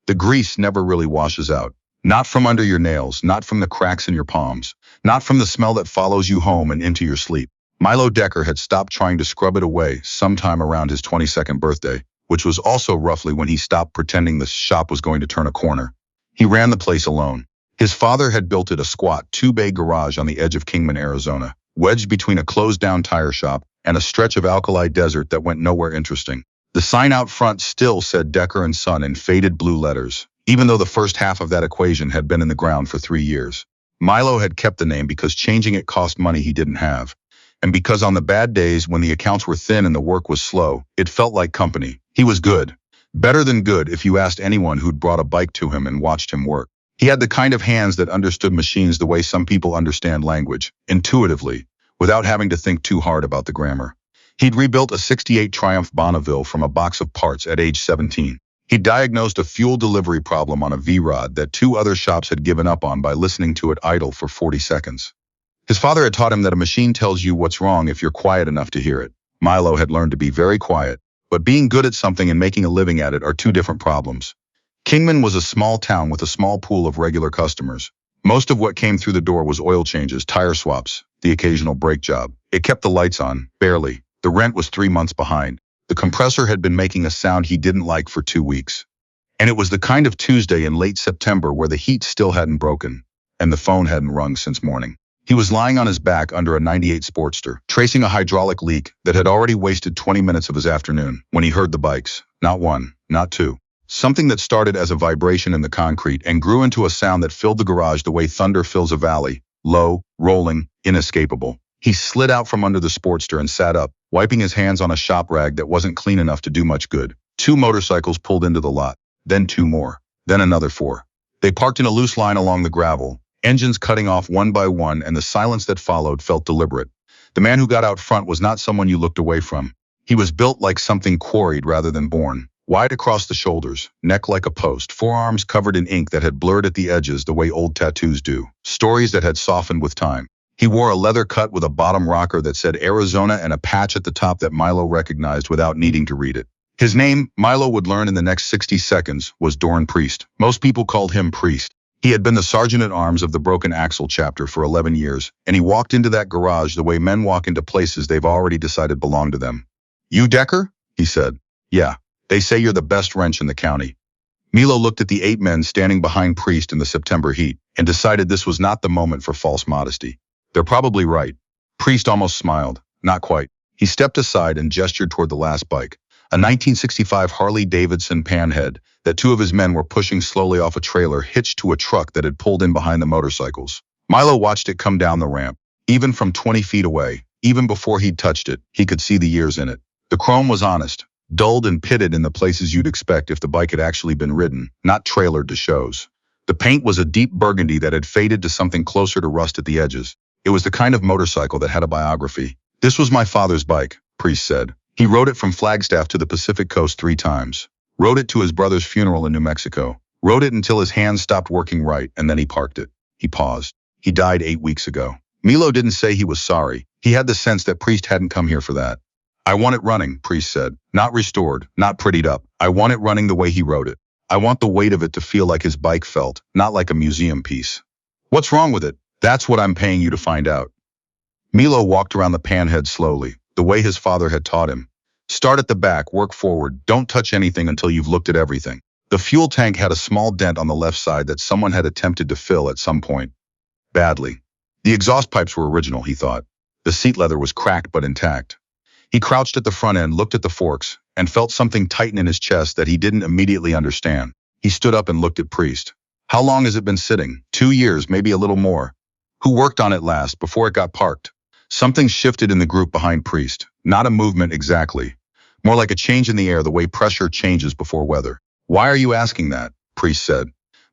The grease never really washes out. Not from under your nails, not from the cracks in your palms, not from the smell that follows you home and into your sleep. Milo Decker had stopped trying to scrub it away sometime around his 22nd birthday, which was also roughly when he stopped pretending the shop was going to turn a corner. He ran the place alone. His father had built it a squat, two-bay garage on the edge of Kingman, Arizona, wedged between a closed-down tire shop and a stretch of alkali desert that went nowhere interesting. The sign out front still said Decker and Son in faded blue letters, even though the first half of that equation had been in the ground for 3 years. Milo had kept the name because changing it cost money he didn't have, and because on the bad days when the accounts were thin and the work was slow, it felt like company. He was good. Better than good if you asked anyone who'd brought a bike to him and watched him work. He had the kind of hands that understood machines the way some people understand language, intuitively, without having to think too hard about the grammar. He'd rebuilt a '68 Triumph Bonneville from a box of parts at age 17. He diagnosed a fuel delivery problem on a V-Rod that 2 other shops had given up on by listening to it idle for 40 seconds. His father had taught him that a machine tells you what's wrong if you're quiet enough to hear it. Milo had learned to be very quiet, but being good at something and making a living at it are 2 different problems. Kingman was a small town with a small pool of regular customers. Most of what came through the door was oil changes, tire swaps, the occasional brake job. It kept the lights on, barely. The rent was 3 months behind. The compressor had been making a sound he didn't like for 2 weeks. And it was the kind of Tuesday in late September where the heat still hadn't broken, and the phone hadn't rung since morning. He was lying on his back under a '98 Sportster, tracing a hydraulic leak that had already wasted 20 minutes of his afternoon, when he heard the bikes. Not one, not two. Something that started as a vibration in the concrete and grew into a sound that filled the garage the way thunder fills a valley, low, rolling, inescapable. He slid out from under the Sportster and sat up, wiping his hands on a shop rag that wasn't clean enough to do much good. 2 motorcycles pulled into the lot, then 2 more, then another 4. They parked in a loose line along the gravel, engines cutting off one by one, and the silence that followed felt deliberate. The man who got out front was not someone you looked away from. He was built like something quarried rather than born. Wide across the shoulders, neck like a post, forearms covered in ink that had blurred at the edges the way old tattoos do, stories that had softened with time. He wore a leather cut with a bottom rocker that said Arizona and a patch at the top that Milo recognized without needing to read it. His name, Milo would learn in the next 60 seconds, was Dorn Priest. Most people called him Priest. He had been the sergeant-at-arms of the Broken Axle chapter for 11 years, and he walked into that garage the way men walk into places they've already decided belong to them. "You Decker?" he said. "Yeah. They say you're the best wrench in the county." Milo looked at the 8 men standing behind Priest in the September heat and decided this was not the moment for false modesty. They're probably right. Priest almost smiled. Not quite. He stepped aside and gestured toward the last bike, a 1965 Harley-Davidson Panhead that 2 of his men were pushing slowly off a trailer hitched to a truck that had pulled in behind the motorcycles. Milo watched it come down the ramp. Even from 20 feet away, even before he'd touched it, he could see the years in it. The chrome was honest, dulled and pitted in the places you'd expect if the bike had actually been ridden, not trailered to shows. The paint was a deep burgundy that had faded to something closer to rust at the edges. It was the kind of motorcycle that had a biography. "This was my father's bike," Priest said. "He rode it from Flagstaff to the Pacific Coast 3 times. Rode it to his brother's funeral in New Mexico. Rode it until his hands stopped working right, and then he parked it." He paused. "He died 8 weeks ago." Milo didn't say he was sorry. He had the sense that Priest hadn't come here for that. "I want it running," Priest said. "Not restored, not prettied up. I want it running the way he rode it. I want the weight of it to feel like his bike felt, not like a museum piece." "What's wrong with it?" "That's what I'm paying you to find out." Milo walked around the Panhead slowly, the way his father had taught him. "Start at the back, work forward, don't touch anything until you've looked at everything." The fuel tank had a small dent on the left side that someone had attempted to fill at some point. Badly. The exhaust pipes were original, he thought. The seat leather was cracked but intact. He crouched at the front end, looked at the forks, and felt something tighten in his chest that he didn't immediately understand. He stood up and looked at Priest. "How long has it been sitting?" 2 years, maybe a little more." "Who worked on it last, before it got parked?" Something shifted in the group behind Priest. Not a movement exactly. More like a change in the air, the way pressure changes before weather. "Why are you asking that?" Priest said.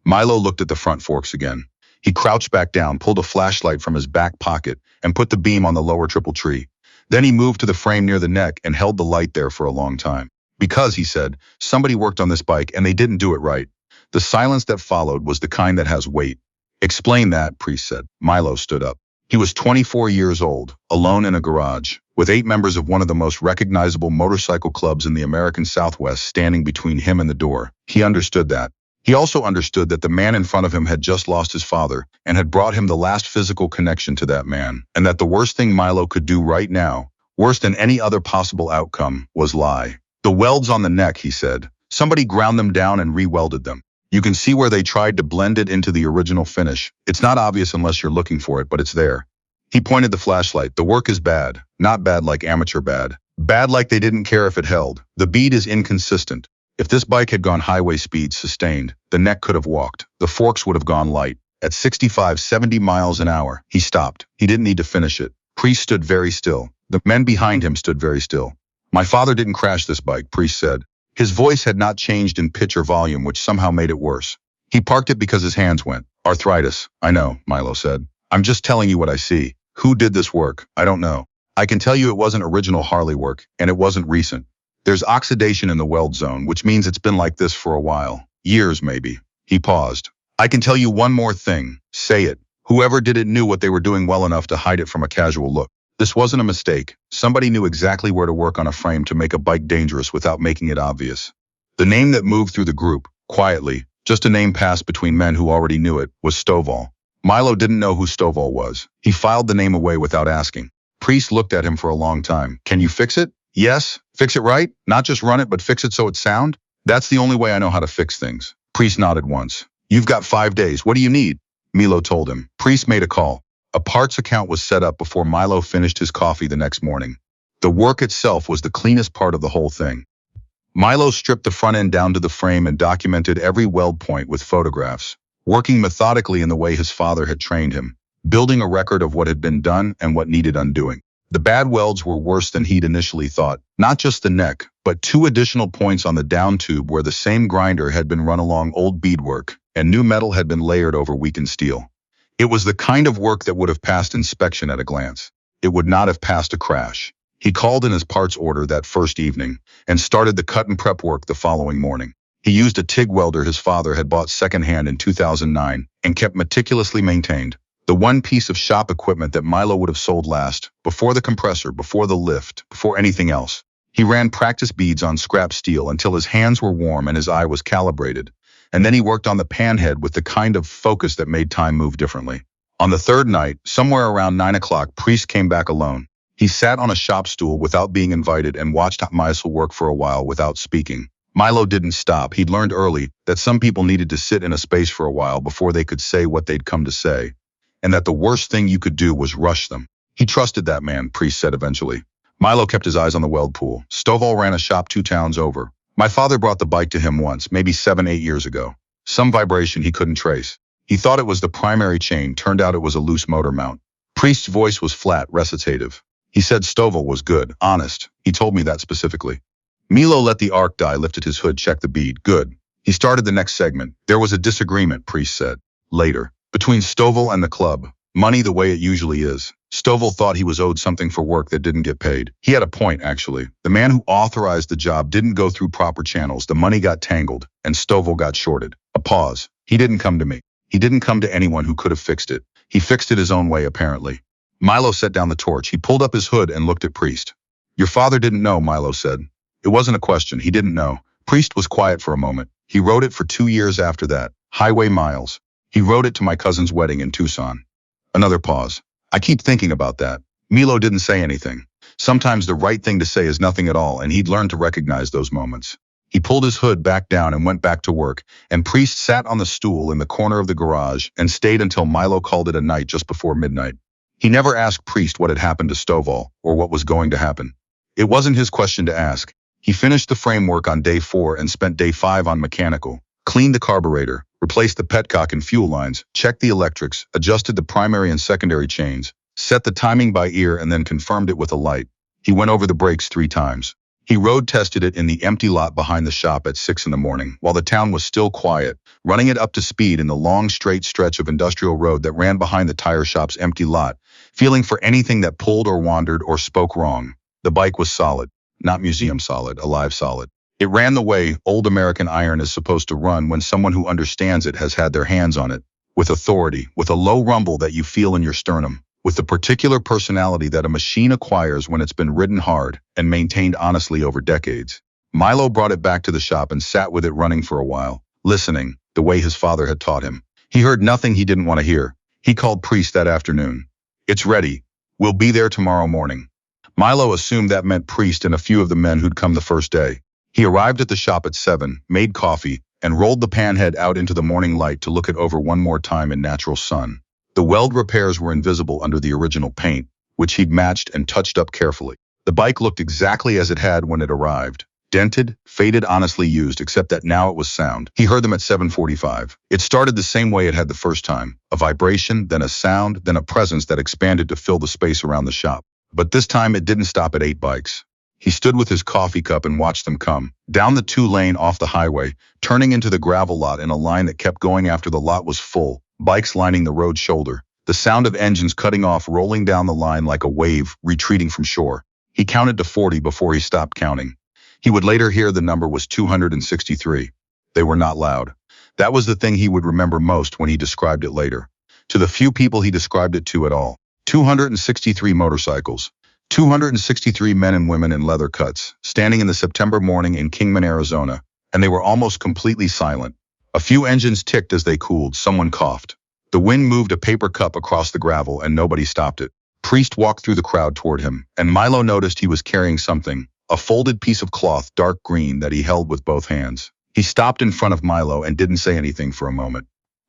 Milo looked at the front forks again. He crouched back down, pulled a flashlight from his back pocket, and put the beam on the lower triple tree. Then he moved to the frame near the neck and held the light there for a long time. "Because," he said, "somebody worked on this bike and they didn't do it right." The silence that followed was the kind that has weight. "Explain that," Priest said. Milo stood up. He was 24 years old, alone in a garage, with 8 members of one of the most recognizable motorcycle clubs in the American Southwest standing between him and the door. He understood that. He also understood that the man in front of him had just lost his father and had brought him the last physical connection to that man, and that the worst thing Milo could do right now, worse than any other possible outcome, was lie. The welds on the neck, he said. Somebody ground them down and re-welded them. You can see where they tried to blend it into the original finish. It's not obvious unless you're looking for it, but it's there. He pointed the flashlight. The work is bad. Not bad like amateur bad. Bad like they didn't care if it held. The bead is inconsistent. If this bike had gone highway speed sustained, the neck could have walked. The forks would have gone light. At 65, 70 miles an hour, he stopped. He didn't need to finish it. Priest stood very still. The men behind him stood very still. My father didn't crash this bike, Priest said. His voice had not changed in pitch or volume, which somehow made it worse. He parked it because his hands went. Arthritis. I know, Milo said. I'm just telling you what I see. Who did this work? I don't know. I can tell you it wasn't original Harley work, and it wasn't recent. There's oxidation in the weld zone, which means it's been like this for a while. Years, maybe. He paused. I can tell you one more thing. Say it. Whoever did it knew what they were doing well enough to hide it from a casual look. This wasn't a mistake. Somebody knew exactly where to work on a frame to make a bike dangerous without making it obvious. The name that moved through the group, quietly, just a name passed between men who already knew it, was Stovall. Milo didn't know who Stovall was. He filed the name away without asking. Priest looked at him for a long time. Can you fix it? Yes. Fix it right? Not just run it, but fix it so it's sound? That's the only way I know how to fix things. Priest nodded once. You've got 5 days. What do you need? Milo told him. Priest made a call. A parts account was set up before Milo finished his coffee the next morning. The work itself was the cleanest part of the whole thing. Milo stripped the front end down to the frame and documented every weld point with photographs, working methodically in the way his father had trained him, building a record of what had been done and what needed undoing. The bad welds were worse than he'd initially thought. Not just the neck, but 2 additional points on the down tube where the same grinder had been run along old beadwork, and new metal had been layered over weakened steel. It was the kind of work that would have passed inspection at a glance. It would not have passed a crash. He called in his parts order that first evening and started the cut and prep work the following morning. He used a TIG welder his father had bought secondhand in 2009 and kept meticulously maintained. The one piece of shop equipment that Milo would have sold last, before the compressor, before the lift, before anything else. He ran practice beads on scrap steel until his hands were warm and his eye was calibrated. And then he worked on the Panhead with the kind of focus that made time move differently. On the third night, somewhere around 9 o'clock, Priest came back alone. He sat on a shop stool without being invited and watched Milo work for a while without speaking. Milo didn't stop. He'd learned early that some people needed to sit in a space for a while before they could say what they'd come to say, and that the worst thing you could do was rush them. He trusted that man, Priest said eventually. Milo kept his eyes on the weld pool. Stovall ran a shop 2 towns over. My father brought the bike to him once, maybe 7, 8 years ago. Some vibration he couldn't trace. He thought it was the primary chain, turned out it was a loose motor mount. Priest's voice was flat, recitative. He said Stovall was good, honest. He told me that specifically. Milo let the arc die, lifted his hood, checked the bead. Good. He started the next segment. There was a disagreement, Priest said. Later. Between Stovall and the club. Money the way it usually is. Stovall thought he was owed something for work that didn't get paid. He had a point, actually. The man who authorized the job didn't go through proper channels. The money got tangled, and Stovall got shorted. A pause. He didn't come to me. He didn't come to anyone who could have fixed it. He fixed it his own way, apparently. Milo set down the torch. He pulled up his hood and looked at Priest. Your father didn't know, Milo said. It wasn't a question. He didn't know. Priest was quiet for a moment. He wrote it for 2 years after that. Highway miles. He wrote it to my cousin's wedding in Tucson. Another pause. I keep thinking about that. Milo didn't say anything. Sometimes the right thing to say is nothing at all, and he'd learned to recognize those moments. He pulled his hood back down and went back to work, and Priest sat on the stool in the corner of the garage and stayed until Milo called it a night just before midnight. He never asked Priest what had happened to Stovall or what was going to happen. It wasn't his question to ask. He finished the framework on day 4 and spent day 5 on mechanical. Cleaned the carburetor, replaced the petcock and fuel lines, checked the electrics, adjusted the primary and secondary chains, set the timing by ear and then confirmed it with a light. He went over the brakes 3 times. He road tested it in the empty lot behind the shop at 6 in the morning, while the town was still quiet, running it up to speed in the long straight stretch of industrial road that ran behind the tire shop's empty lot, feeling for anything that pulled or wandered or spoke wrong. The bike was solid, not museum solid, alive solid. It ran the way old American iron is supposed to run when someone who understands it has had their hands on it, with authority, with a low rumble that you feel in your sternum, with the particular personality that a machine acquires when it's been ridden hard and maintained honestly over decades. Milo brought it back to the shop and sat with it running for a while, listening, the way his father had taught him. He heard nothing he didn't want to hear. He called Priest that afternoon. "It's ready. We'll be there tomorrow morning." Milo assumed that meant Priest and a few of the men who'd come the first day. He arrived at the shop at 7, made coffee, and rolled the Panhead out into the morning light to look it over one more time in natural sun. The weld repairs were invisible under the original paint, which he'd matched and touched up carefully. The bike looked exactly as it had when it arrived. Dented, faded, honestly used, except that now it was sound. He heard them at 7:45. It started the same way it had the first time. A vibration, then a sound, then a presence that expanded to fill the space around the shop. But this time it didn't stop at 8 bikes. He stood with his coffee cup and watched them come, down the 2-lane off the highway, turning into the gravel lot in a line that kept going after the lot was full, bikes lining the road shoulder. The sound of engines cutting off, rolling down the line like a wave, retreating from shore. He counted to 40 before he stopped counting. He would later hear the number was 263. They were not loud. That was the thing he would remember most when he described it later. To the few people he described it to at all. 263 motorcycles. 263 men and women in leather cuts, standing in the September morning in Kingman, Arizona, and they were almost completely silent. A few engines ticked as they cooled. Someone coughed. The wind moved a paper cup across the gravel, and nobody stopped it. Priest walked through the crowd toward him, and Milo noticed he was carrying something, a folded piece of cloth, dark green, that he held with both hands. He stopped in front of Milo and didn't say anything for a moment.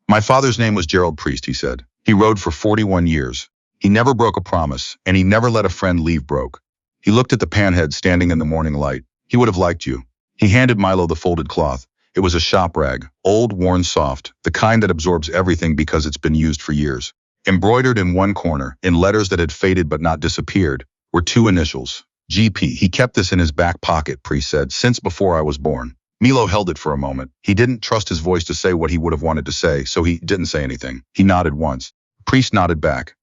"My father's name was Gerald Priest," he said. "He rode for 41 years. He never broke a promise, and he never let a friend leave broke." He looked at the Panhead standing in the morning light. "He would have liked you." He handed Milo the folded cloth. It was a shop rag, old, worn, soft, the kind that absorbs everything because it's been used for years. Embroidered in one corner, in letters that had faded but not disappeared, were 2 initials. GP. "He kept this in his back pocket," Priest said, "since before I was born." Milo held it for a moment. He didn't trust his voice to say what he would have wanted to say, so he didn't say anything. He nodded once. Priest nodded back.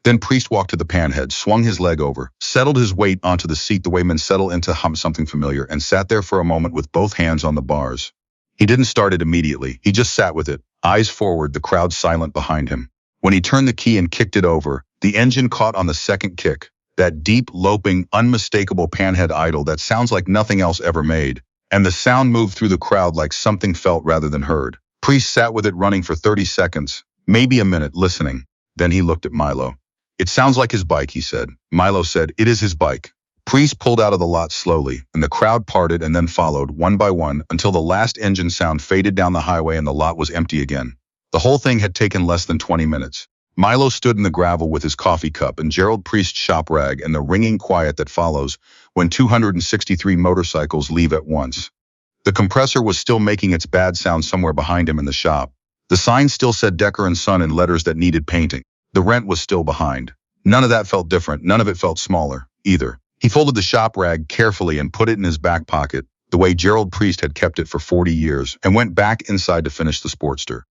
Then Priest walked to the Panhead, swung his leg over, settled his weight onto the seat the way men settle into something familiar, and sat there for a moment with both hands on the bars. He didn't start it immediately. He just sat with it, eyes forward, the crowd silent behind him. When he turned the key and kicked it over, the engine caught on the second kick, that deep, loping, unmistakable Panhead idle that sounds like nothing else ever made. And the sound moved through the crowd like something felt rather than heard. Priest sat with it running for 30 seconds, maybe a minute, listening. Then he looked at Milo. "It sounds like his bike," he said. Milo said, "It is his bike." Priest pulled out of the lot slowly, and the crowd parted and then followed, one by one, until the last engine sound faded down the highway and the lot was empty again. The whole thing had taken less than 20 minutes. Milo stood in the gravel with his coffee cup and Gerald Priest's shop rag and the ringing quiet that follows when 263 motorcycles leave at once. The compressor was still making its bad sound somewhere behind him in the shop. The sign still said Decker and Son in letters that needed painting. The rent was still behind. None of that felt different. None of it felt smaller, either. He folded the shop rag carefully and put it in his back pocket, the way Gerald Priest had kept it for 40 years, and went back inside to finish the Sportster.